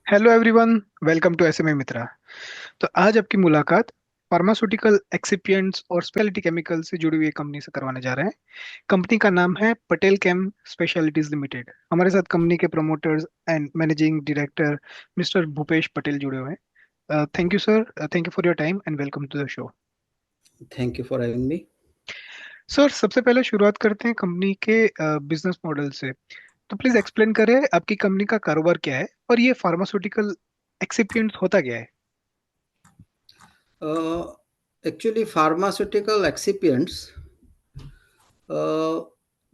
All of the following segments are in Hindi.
Hello everyone, welcome to SMA Mitra. तो आज आपकी मुलाकात फार्मास्यूटिकल एक्सिपिएंट्स और स्पेशलिटी केमिकल से जुड़ी हुई एक कंपनी से करवाने जा रहे हैं। कंपनी का नाम है पटेल केम स्पेशलिटीज लिमिटेड। हमारे साथ कंपनी के promoters and managing director mister Bhupesh Patel जुड़े हुए हैं। Thank you sir, thank you for your time and welcome to the show. Thank you for having me. Sir, सबसे पहले शुरुआत करते हैं कंपनी के बिजनेस मॉडल से। तो प्लीज एक्सप्लेन करें आपकी कंपनी का कारोबार क्या है और ये फार्मास्यूटिकल एक्सिपिएंट्स होता क्या है। Actually, pharmaceutical excipients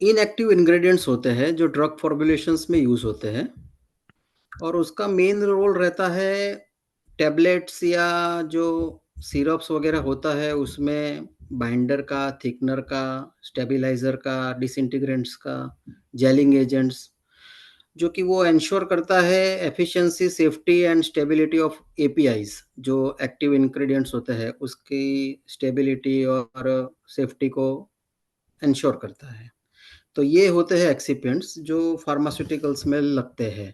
inactive ingredients होते हैं जो ड्रग फॉर्मुलेशंस में यूज होते हैं और उसका मेन रोल रहता है टेबलेट्स या जो सिरप्स वगैरह होता है उसमें बाइंडर का, थिकनर का, स्टेबलाइजर का, डिसइंटीग्रेंट्स का, जेलिंग एजेंट्स, जो कि वो एंश्योर करता है efficiency, safety and stability of APIs. जो एक्टिव इंग्रेडिएंट्स होते हैं उसकी स्टेबिलिटी और सेफ्टी को एंश्योर करता है। तो ये होते हैं एक्सिपिएंट्स जो फार्मास्यूटिकल्स में लगते हैं।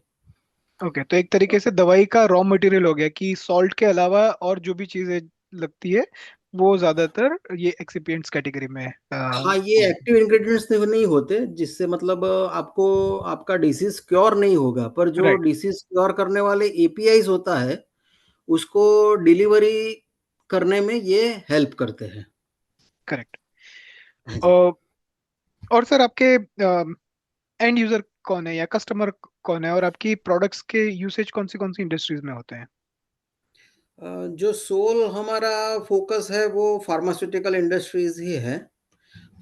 ओके, तो एक तरीके से दवाई का रॉ मटेरियल हो गया कि सॉल्ट के अलावा और जो भी चीजें लगती है वो ज्यादातर ये एक्सिपिएंट्स कैटेगरी में हाँ, ये एक्टिव इंग्रेडिएंट्स नहीं नहीं होते जिससे मतलब आपको आपका डिसीज क्योर नहीं होगा, पर जो राइट। डिसीज क्योर करने वाले एपीआईज होता है उसको डिलीवरी करने में ये हेल्प करते हैं। करेक्ट। हाँ जी। और सर, आपके एंड यूजर कौन है या कस्टमर कौन है और आपकी प्रोडक्ट्स के यूसेज कौन सी इंडस्ट्रीज में होते हैं। जो सोल हमारा फोकस है वो फार्मास्यूटिकल इंडस्ट्रीज ही है।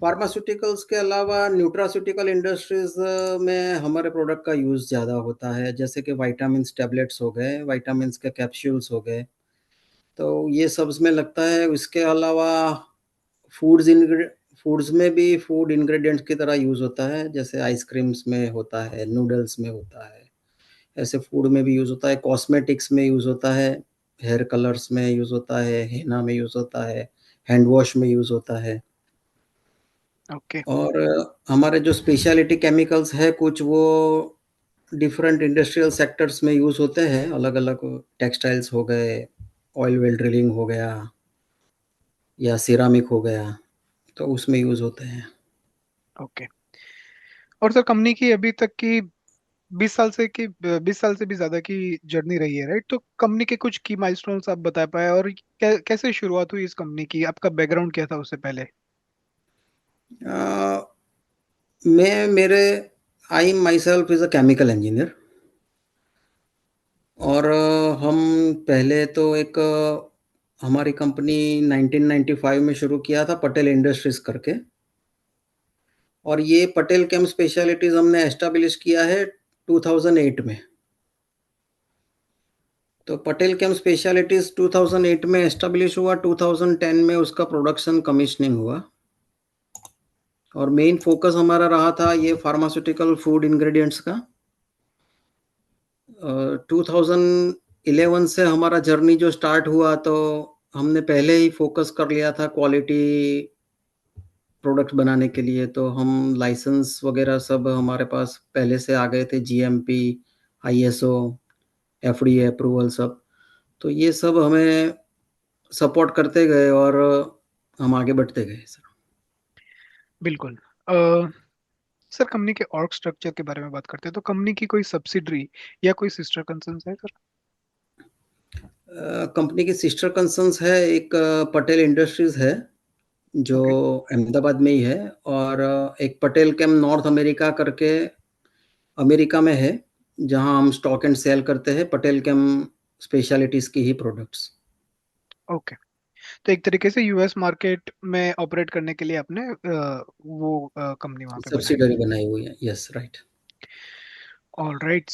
फार्मास्यूटिकल्स के अलावा न्यूट्रास्यूटिकल इंडस्ट्रीज में हमारे प्रोडक्ट का यूज़ ज़्यादा होता है, जैसे कि विटामिन्स टैबलेट्स हो गए, विटामिन्स के कैप्सूल्स हो गए, तो ये सब में लगता है। इसके अलावा फूड्स इंग्रे फूड्स में भी फूड इंग्रेडिएंट्स की तरह यूज़ होता है, जैसे आइसक्रीम्स में होता है, नूडल्स में होता है, ऐसे फूड में भी यूज़ होता है, कॉस्मेटिक्स में यूज़ होता है, हेयर कलर्स में यूज़ होता है, हेना में यूज़ होता है, हैंड वॉश में यूज़ होता है। ओके। और हमारे जो स्पेशलिटी केमिकल्स है कुछ वो डिफरेंट इंडस्ट्रियल सेक्टर्स में यूज़ होते हैं, अलग-अलग टेक्सटाइल्स हो गए, ऑयल वेल ड्रिलिंग हो गया या सिरामिक हो गया, तो उसमें यूज़ होते हैं। ओके। और सर, कंपनी की अभी तक की 20 साल से भी ज्यादा की जर्नी रही है, राइट? तो कंपनी के कुछ की माइलस्टोन्स आप बता पाए और कैसे शुरुआत हुई इस कंपनी की, आपका बैकग्राउंड क्या था उससे पहले। अ, मैं मेरे I myself is a chemical engineer और हम पहले तो एक हमारी कंपनी 1995 में शुरू किया था पटेल इंडस्ट्रीज़ करके, और ये पटेल केम स्पेशलिटीज़ हमने एस्टेब्लिश किया है 2008 में। तो पटेल केम स्पेशलिटीज़ 2008 में एस्टेब्लिश हुआ, 2010 में उसका प्रोडक्शन कमिशनिंग हुआ और मेन फोकस हमारा रहा था ये फार्मास्यूटिकल फूड इंग्रेडिएंट्स का। 2011 से हमारा जर्नी जो स्टार्ट हुआ तो हमने पहले ही फोकस कर लिया था क्वालिटी प्रोडक्ट बनाने के लिए, तो हम लाइसेंस वगैरह सब हमारे पास पहले से आ गए थे, जीएमपी, आईएसओ, एफडीए अप्रूवल सब। तो ये सब हमें सपोर्ट करते गए और हम आगे बढ़ते गए सर। बिल्कुल। अ, सर, कंपनी के ऑर्ग स्ट्रक्चर के बारे में बात करते हैं तो कंपनी की कोई सब्सिडरी या कोई सिस्टर कंसर्न है सर। कंपनी की सिस्टर कंसर्न्स है, एक पटेल इंडस्ट्रीज है जो ओके। अहमदाबाद में ही है, और एक पटेल केम नॉर्थ अमेरिका करके अमेरिका में है, जहां हम स्टॉक एंड सेल करते हैं पटेल केम स्पेशलिटीज की ही प्रोडक्ट्स। ओके। तो एक तरीके से यूएस मार्केट में ऑपरेट करने के लिए आपने वो कंपनी वहां पे बनाई सब्सिडरी है। बनाई हुई है, yes right. All right.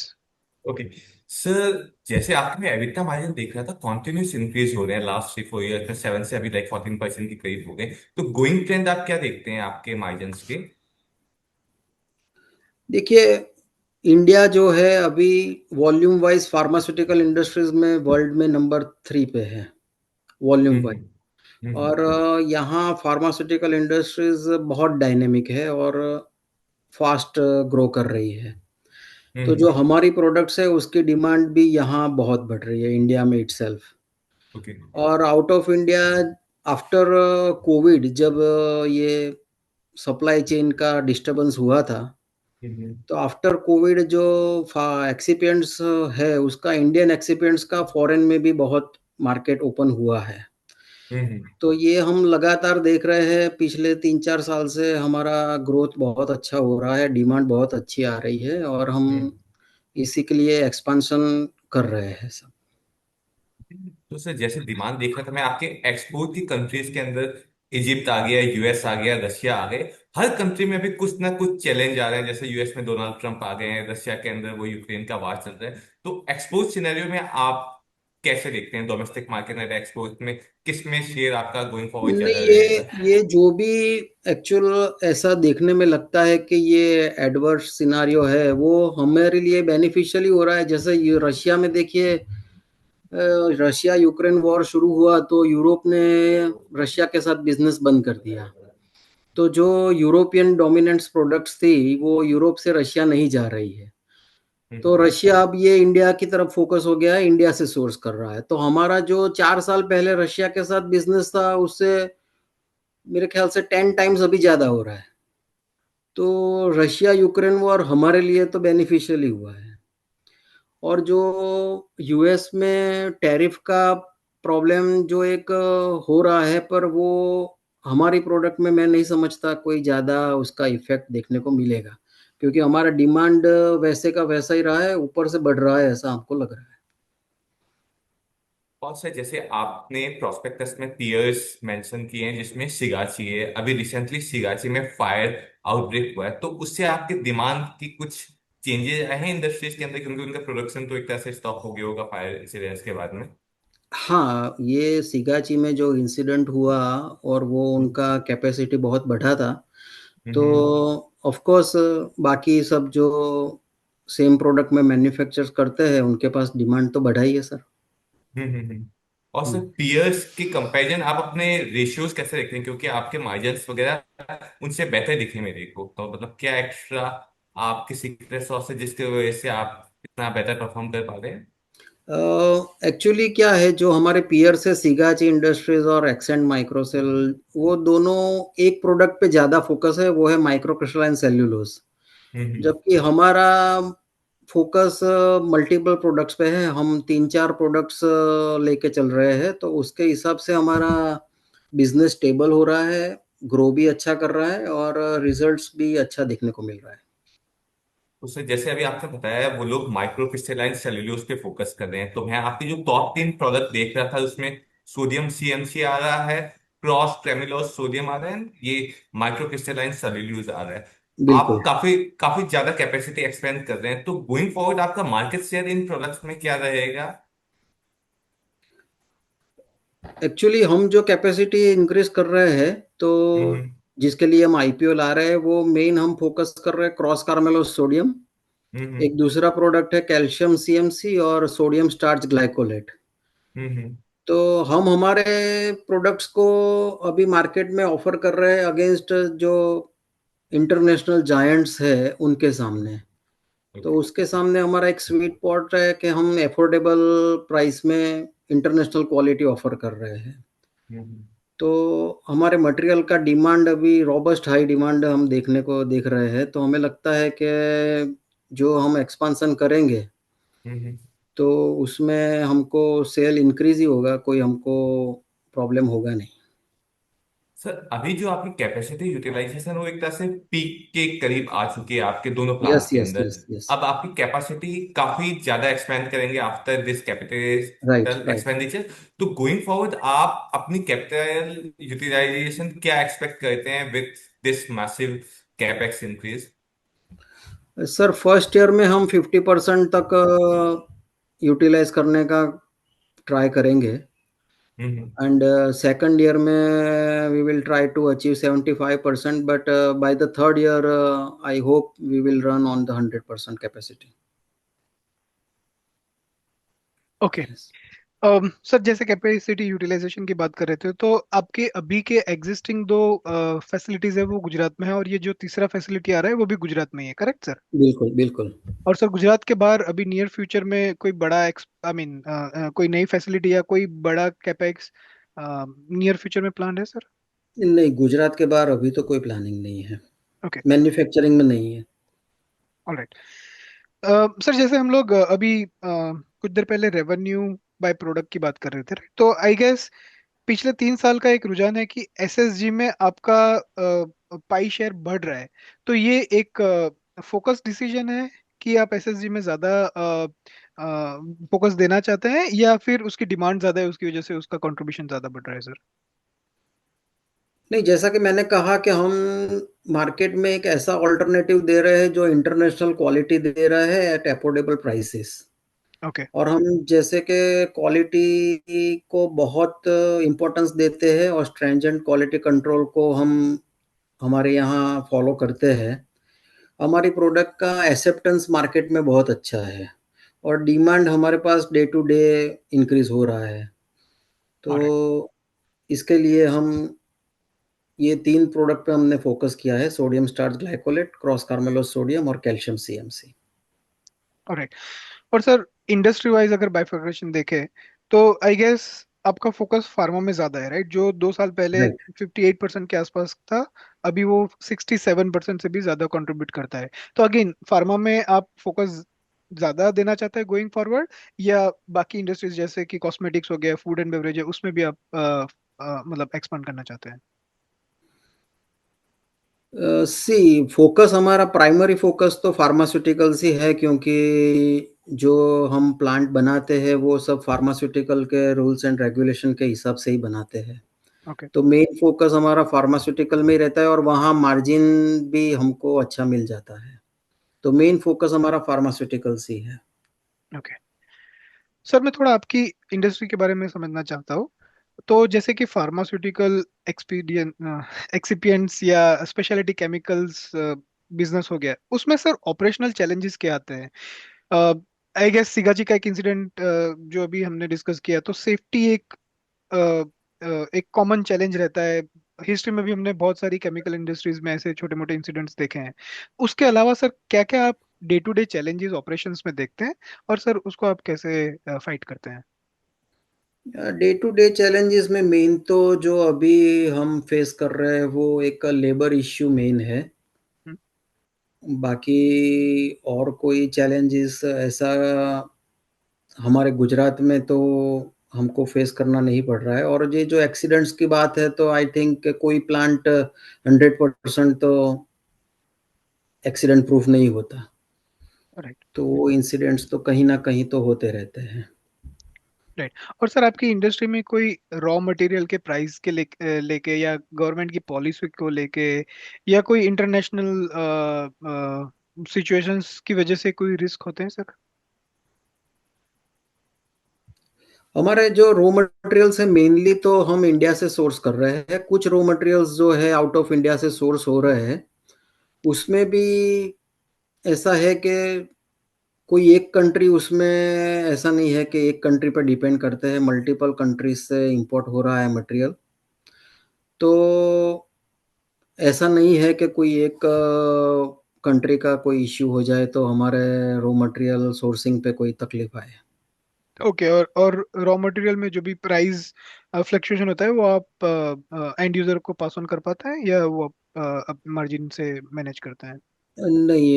Okay sir, जैसे आपने एबिटा मार्जिन देख रहा था कॉन्टिन्यूस इंक्रीज हो रहे हैं लास्ट 3 4 ईयर में, 7 से अभी लाइक 14% के करीब हो गए। तो गोइंग ट्रेंड आप क्या देखते हैं आपके मार्जिन्स के? देखिए, इंडिया जो है अभी वॉल्यूम वाइज फार्मास्यूटिकल इंडस्ट्रीज में वर्ल्ड में नंबर 3 पे है, वॉल्यूम वाइज। हम्म। हम्म। और यहाँ फार्मास्यूटिकल इंडस्ट्रीज बहुत डायनेमिक है और फास्ट ग्रो कर रही है। तो जो हम्म। हमारी प्रोडक्ट्स है उसकी डिमांड भी यहाँ बहुत बढ़ रही है इंडिया में इटसेल्फ। ओके। और out of India after Covid जब ये सप्लाई चेन का डिस्टरबेंस हुआ था, हम्म। तो आफ्टर कोविड जो एक्सिपिएंट्स है उसका इंडियन एक्सिपिएंट्स का फॉरेन में भी बहुत मार्केट ओपन हुआ है। हम्म। तो ये हम लगातार देख रहे हैं, पिछले 3-4 साल से हमारा ग्रोथ बहुत अच्छा हो रहा है, डिमांड बहुत अच्छी आ रही है और हम हम्म। इसी के लिए एक्सपेंशन कर रहे हैं सब। तो सर जैसे डिमांड देख रहा था मैं आपके एक्सपोर्ट की कंट्रीज के अंदर, इजिप्ट आ गया, यूएस आ गया, रशिया आ गए। हर कंट्री में भी कुछ ना कुछ चैलेंज आ रहे हैं। जैसे यूएस में डोनाल्ड ट्रंप आ गए हैं, रशिया के अंदर वो यूक्रेन का वार चल रहा है। तो एक्सपोर्ट सिनेरियो में आप कैसे देखते हैं डोमेस्टिक मार्केट में, एक्सपोर्ट में किस में शेयर आपका गोइंग फॉरवर्ड नहीं, ज्यादा ये रहेगा? ये जो भी एक्चुअल ऐसा देखने में लगता है कि ये एडवर्स सिनारियो है, वो हमारे लिए बेनिफिशियली हो रहा है। जैसे ये रशिया में देखिए, रशिया यूक्रेन वॉर शुरू हुआ तो यूरोप ने रशिया के साथ बिजनेस बंद कर दिया। तो जो यूरोपियन डोमिनेंट्स प्रोडक्ट्स थी वो यूरोप से रशिया नहीं जा रही है। तो हम्म। रशिया अब ये इंडिया की तरफ फोकस हो गया है, इंडिया से सोर्स कर रहा है। तो हमारा जो 4 साल पहले रशिया के साथ बिजनेस था उससे मेरे ख्याल से 10 टाइम्स अभी ज्यादा हो रहा है। तो रशिया यूक्रेन वॉर हमारे लिए तो बेनिफिशियल ही हुआ है। और जो यूएस में टैरिफ का प्रॉब्लम जो एक हो रहा है, पर वो हमारी प्रोडक्ट में मैं नहीं समझता कोई ज़्यादा उसका इफेक्ट देखने को मिलेगा, क्योंकि हमारा डिमांड वैसे का वैसा ही रहा है, ऊपर से बढ़ रहा है ऐसा हमको लग रहा है। और सर जैसे आपने प्रोस्पेक्टस में पियर्स मेंशन किए हैं जिसमें सिगाची है, अभी रिसेंटली सिगाची में फायर आउटब्रेक हुआ है, तो उससे आपके डिमांड की कुछ चेंजेस आए हैं इंडस्ट्रीज के अंदर, क्योंकि उनका प्रोडक्शन तो एक तरह से स्टॉप हो गया होगा फायर इंसिडेंट्स के बाद में? हाँ, ये सिगाची में जो इंसिडेंट हुआ और वो उनका कैपेसिटी बहुत बढ़ा था, तो हम्म। ऑफ कोर्स बाकी सब जो सेम प्रोडक्ट में मैन्युफैक्चर करते हैं उनके पास डिमांड तो बढ़ा ही है सर। और हम्म। सर पियर्स की कंपैरिजन आप अपने रेशियोज कैसे देखते हैं, क्योंकि आपके मार्जिन्स वगैरह उनसे बेहतर दिखे मेरे को, तो मतलब क्या एक्स्ट्रा आपकी सीक्रेट सॉस है जिसकी वजह से आप इतना बेहतर परफॉर्म कर पा रहे हैं? एक्चुअली क्या है, जो हमारे पीयर्स है सिगाची इंडस्ट्रीज और एक्सेंट माइक्रोसेल, वो दोनों एक प्रोडक्ट पे ज़्यादा फोकस है, वो है माइक्रो क्रिस्टलाइन सेल्यूलोज। हम्म। जबकि हमारा फोकस मल्टीपल प्रोडक्ट्स पे है, हम 3-4 प्रोडक्ट्स लेके चल रहे हैं, तो उसके हिसाब से हमारा बिजनेस स्टेबल हो रहा है, ग्रो भी अच्छा कर रहा है और रिजल्ट्स भी अच्छा देखने को मिल रहा है। तो सर जैसे अभी आपने बताया वो लोग माइक्रो क्रिस्टलाइन सेल्यूलोज पे फोकस कर रहे हैं, तो मैं आपकी जो टॉप 3 प्रोडक्ट देख रहा था उसमें सोडियम सीएमसी आ रहा है, क्रॉस ट्रेमिलोज सोडियम आ रहा है, ये माइक्रो क्रिस्टलाइन सेल्यूलोज आ रहा है। आप बिल्कुल। काफी काफी ज्यादा कैपेसिटी एक्सपेंड कर रहे हैं, तो गोइंग फॉरवर्ड आपका मार्केट शेयर इन प्रोडक्ट्स में क्या रहेगा? एक्चुअली हम जो कैपेसिटी इंक्रीज कर रहे हैं, तो हम्म। जिसके लिए हम आईपीओ ला रहे हैं, वो मेन हम फोकस कर रहे हैं क्रॉस कार्मेलोस सोडियम। हम्म। एक दूसरा प्रोडक्ट है कैल्शियम सीएमसी और सोडियम स्टार्च ग्लाइकोलेट। हम्म। तो हम हमारे प्रोडक्ट्स को अभी मार्केट में ऑफर कर रहे हैं अगेंस्ट जो इंटरनेशनल जायंट्स है उनके सामने। तो ओके। उसके सामने हमारा एक स्वीट पॉट है कि हम अफोर्डेबल प्राइस में इंटरनेशनल क्वालिटी ऑफर कर रहे हैं। हम्म। तो हमारे मटेरियल का डिमांड अभी रॉबस्ट हाई डिमांड हम देखने को देख रहे हैं, तो हमें लगता है कि जो हम एक्सपांसन करेंगे हम्म। तो उसमें हमको सेल इंक्रीज ही होगा, कोई हमको प्रॉब्लम होगा नहीं। सर अभी जो आपकी कैपेसिटी यूटिलाइजेशन वो एक तरह से पीक के करीब आ चुकी है आपके दोनों यस प्लांट्स के यस अंदर। Yes yes. अब आपकी कैपेसिटी काफी ज्यादा एक्सपेंड करेंगे after this right capital right. Expenditure. तो गोइंग फॉरवर्ड आप अपनी कैपिटल यूटिलाइजेशन क्या एक्सपेक्ट करते हैं with this massive capex increase? Sir first year में हम 50% तक यूटिलाइज करने का ट्राई करेंगे। हम्म। एंड सेकंड ईयर में we will try to achieve 75%, but by the third year I hope we will run on the 100% capacity. Okay. Sir जैसे कैपेसिटी यूटिलाइजेशन की बात कर रहे थे, तो आपके अभी के एग्जिस्टिंग दो फैसिलिटीज है वो गुजरात में है, और ये जो तीसरा फैसिलिटी आ रहा है वो भी गुजरात में ही है, करेक्ट सर? बिल्कुल, बिल्कुल। और सर गुजरात के बाहर अभी नियर फ्यूचर में कोई बड़ा आई मीन कोई नई फैसिलिटी या कोई बड़ा कैपेक्स नियर फ्यूचर में प्लान है सर? नहीं, गुजरात के बाहर अभी तो कोई प्लानिंग नहीं है, ओके, मैन्युफैक्चरिंग में नहीं है। ऑलराइट। सर जैसे हम लोग अभी कुछ देर पहले रेवेन्यू बाय प्रोडक्ट की बात कर रहे थे, तो आई गेस पिछले 3 साल का एक रुझान है कि एसएसजी में आपका पाई शेयर बढ़ रहा है। तो ये एक फोकस डिसीजन है कि आप एसएसजी में ज्यादा फोकस देना चाहते हैं, या फिर उसकी डिमांड ज्यादा है उसकी वजह से उसका कंट्रीब्यूशन ज्यादा बढ़ रहा है सर? नहीं, जैसा कि मैंने कहा कि हम मार्केट में एक ऐसा अल्टरनेटिव दे रहे हैं जो इंटरनेशनल क्वालिटी दे रहा है एट अफोर्डेबल प्राइसेस। ओके। और हम जैसे कि क्वालिटी को बहुत इम्पोर्टेंस देते हैं और स्ट्रेंजेंट क्वालिटी कंट्रोल को हम हमारे यहाँ फॉलो करते हैं। हमारी प्रोडक्ट का एक्सेप्टेंस मार्केट में बहुत अच्छा है और डिमांड हमारे पास डे टू डे इंक्रीज हो रहा है। तो ऑलराइट। इसके लिए हम ये 3 प्रोडक्ट पे हमने फ़ोकस किया है, sodium starch glycolate, cross carmellose sodium और कैल्शियम सीएमसी। ऑलराइट। और सर इंडस्ट्री वाइज अगर बाइफर्केशन देखें, तो आई गेस आपका फोकस फार्मा में ज्यादा है, राइट? जो 2 साल पहले राइट। 58% के आसपास था, अभी वो 67% से भी ज्यादा कंट्रीब्यूट करता है। तो अगेन फार्मा में आप फोकस ज्यादा देना चाहते हैं गोइंग फॉरवर्ड, या बाकी इंडस्ट्रीज जैसे कि कॉस्मेटिक्स हो गया, फूड एंड बेवरेज है, उसमें भी आप मतलब एक्सपांड करना चाहते हैं? सी फ़ोकस हमारा प्राइमरी फ़ोकस तो फार्मास्यूटिकल्स ही है क्योंकि जो हम प्लांट बनाते हैं वो सब फार्मास्यूटिकल के रूल्स एंड रेगुलेशन के हिसाब से ही बनाते हैं। ओके। तो मेन फ़ोकस हमारा फार्मास्यूटिकल में ही रहता है और वहाँ मार्जिन भी हमको अच्छा मिल जाता है। तो मेन फ़ोकस हमारा फार्मास्यूटिकल्स ही है। ओके सर, मैं थोड़ा आपकी इंडस्ट्री के बारे में समझना चाहता हूँ। तो जैसे कि फार्मास्यूटिकल एक्सपीडियंट या स्पेशलिटी केमिकल्स बिजनेस हो गया, उसमें सर ऑपरेशनल चैलेंजेस क्या आते हैं? आई गेस सिगाजी का एक इंसिडेंट जो अभी हमने डिस्कस किया, तो सेफ्टी एक कॉमन चैलेंज रहता है। हिस्ट्री में भी हमने बहुत सारी केमिकल इंडस्ट्रीज में ऐसे छोटे मोटे इंसिडेंट्स देखे हैं। उसके अलावा सर क्या क्या आप day to day challenges operations में देखते हैं, और सर उसको आप कैसे फाइट करते हैं? डे टू डे चैलेंजेस में मेन तो जो अभी हम फेस कर रहे हैं वो एक लेबर इश्यू मेन है। हम्म। बाकी और कोई चैलेंजेस ऐसा हमारे गुजरात में तो हमको फेस करना नहीं पड़ रहा है और ये जो एक्सीडेंट्स की बात है तो आई थिंक कोई प्लांट 100% तो एक्सीडेंट प्रूफ नहीं होता। राइट। तो वो इंसिडेंट्स तो कहीं ना कहीं तो होते रहते हैं। राइट। और सर आपकी इंडस्ट्री में कोई रॉ मटेरियल के प्राइस के लेके, या गवर्नमेंट की पॉलिसी को लेके, या कोई इंटरनेशनल सिचुएशंस की वजह से कोई रिस्क होते हैं सर? हमारे जो रॉ मटेरियल्स है मेनली तो हम इंडिया से सोर्स कर रहे हैं। कुछ रॉ मटेरियल्स जो है आउट ऑफ इंडिया से सोर्स हो रहे हैं। उसमें भी ऐसा है कि कोई एक कंट्री उसमें ऐसा नहीं है कि एक कंट्री पर डिपेंड करते हैं, मल्टीपल कंट्रीज से इंपोर्ट हो रहा है मटेरियल। तो ऐसा नहीं है कि कोई एक कंट्री का कोई इश्यू हो जाए तो हमारे रॉ मटेरियल सोर्सिंग पे कोई तकलीफ आए। ओके। और रॉ मटेरियल में जो भी प्राइस फ्लक्चुएशन होता है, वो आप एंड यूजर को पास ऑन कर पाते हैं, या वो आप मार्जिन से मैनेज करते हैं? नहीं,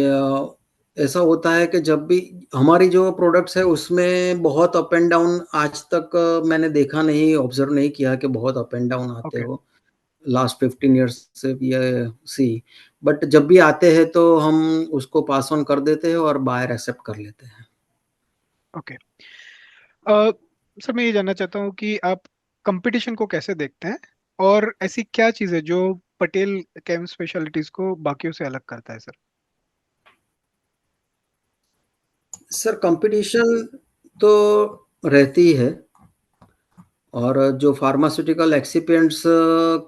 ऐसा होता है कि जब भी हमारी जो प्रोडक्ट्स है उसमें बहुत अप एंड डाउन आज तक मैंने देखा नहीं, ऑब्जर्व नहीं किया कि बहुत अप एंड डाउन आते ओके। हो लास्ट 15 ईयर्स से भी सी। बट जब भी आते हैं तो हम उसको पास ऑन कर देते हैं और बायर एक्सेप्ट कर लेते हैं। ओके सर, मैं ये जानना चाहता हूँ कि आप कंपटीशन को कैसे देखते हैं, और ऐसी क्या चीज़ है जो पटेल केम स्पेशलिटीज को बाकियों से अलग करता है सर? सर कंपटीशन तो रहती है और जो फार्मास्यूटिकल एक्सिपिएंट्स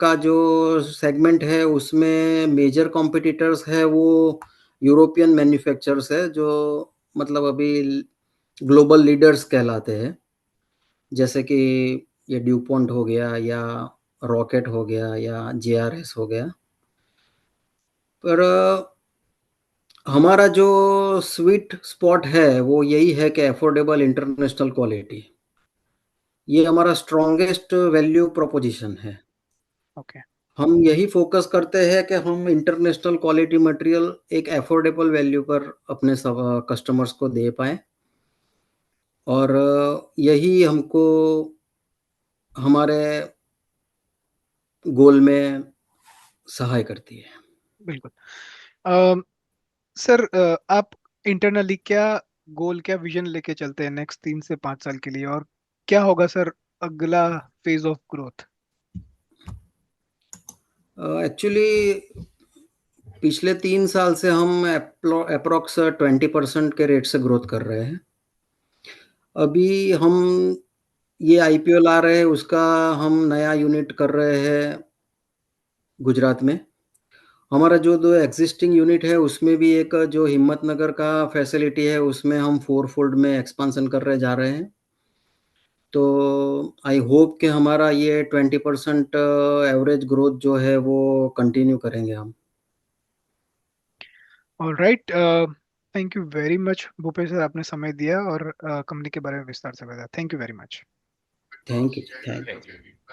का जो सेगमेंट है उसमें मेजर कॉम्पिटिटर्स है वो यूरोपियन मैन्युफैक्चरर्स है जो मतलब अभी ग्लोबल लीडर्स कहलाते हैं। जैसे कि ये ड्यूपॉन्ट हो गया या रॉकेट हो गया या जेआरएस हो गया। पर हमारा जो स्वीट स्पॉट है वो यही है कि अफोर्डेबल इंटरनेशनल क्वालिटी, ये हमारा स्ट्रॉन्गेस्ट वैल्यू प्रोपोजिशन है। ओके। हम यही फोकस करते हैं कि हम इंटरनेशनल क्वालिटी मटेरियल एक अफोर्डेबल वैल्यू पर अपने सब कस्टमर्स को दे पाएँ, और यही हमको हमारे गोल में सहाय करती है। बिल्कुल। सर, आप इंटरनली क्या गोल, क्या विजन लेके चलते हैं नेक्स्ट 3 से 5 साल के लिए, और क्या होगा सर अगला फेज ऑफ ग्रोथ? एक्चुअली पिछले 3 साल से हम अप्रोक्स 20% के रेट से ग्रोथ कर रहे हैं। अभी हम ये आईपीओ ला रहे हैं, उसका हम नया यूनिट कर रहे हैं गुजरात में। हमारा जो 2 एग्ज़िस्टिंग यूनिट है, उसमें भी एक जो हिम्मतनगर का फैसिलिटी है, उसमें हम 4 फोल्ड में एक्सपांशन कर रहे जा रहे हैं। तो आई होप कि हमारा ये 20% एवरेज ग्रोथ जो है, वो कंटिन्यू करेंगे हम। Alright. Thank you very much Bhupesh sir, आपने समय दिया और कंपनी के बारे में विस्तार से बताया। Thank you very much. Thank you, thank you. Thank you.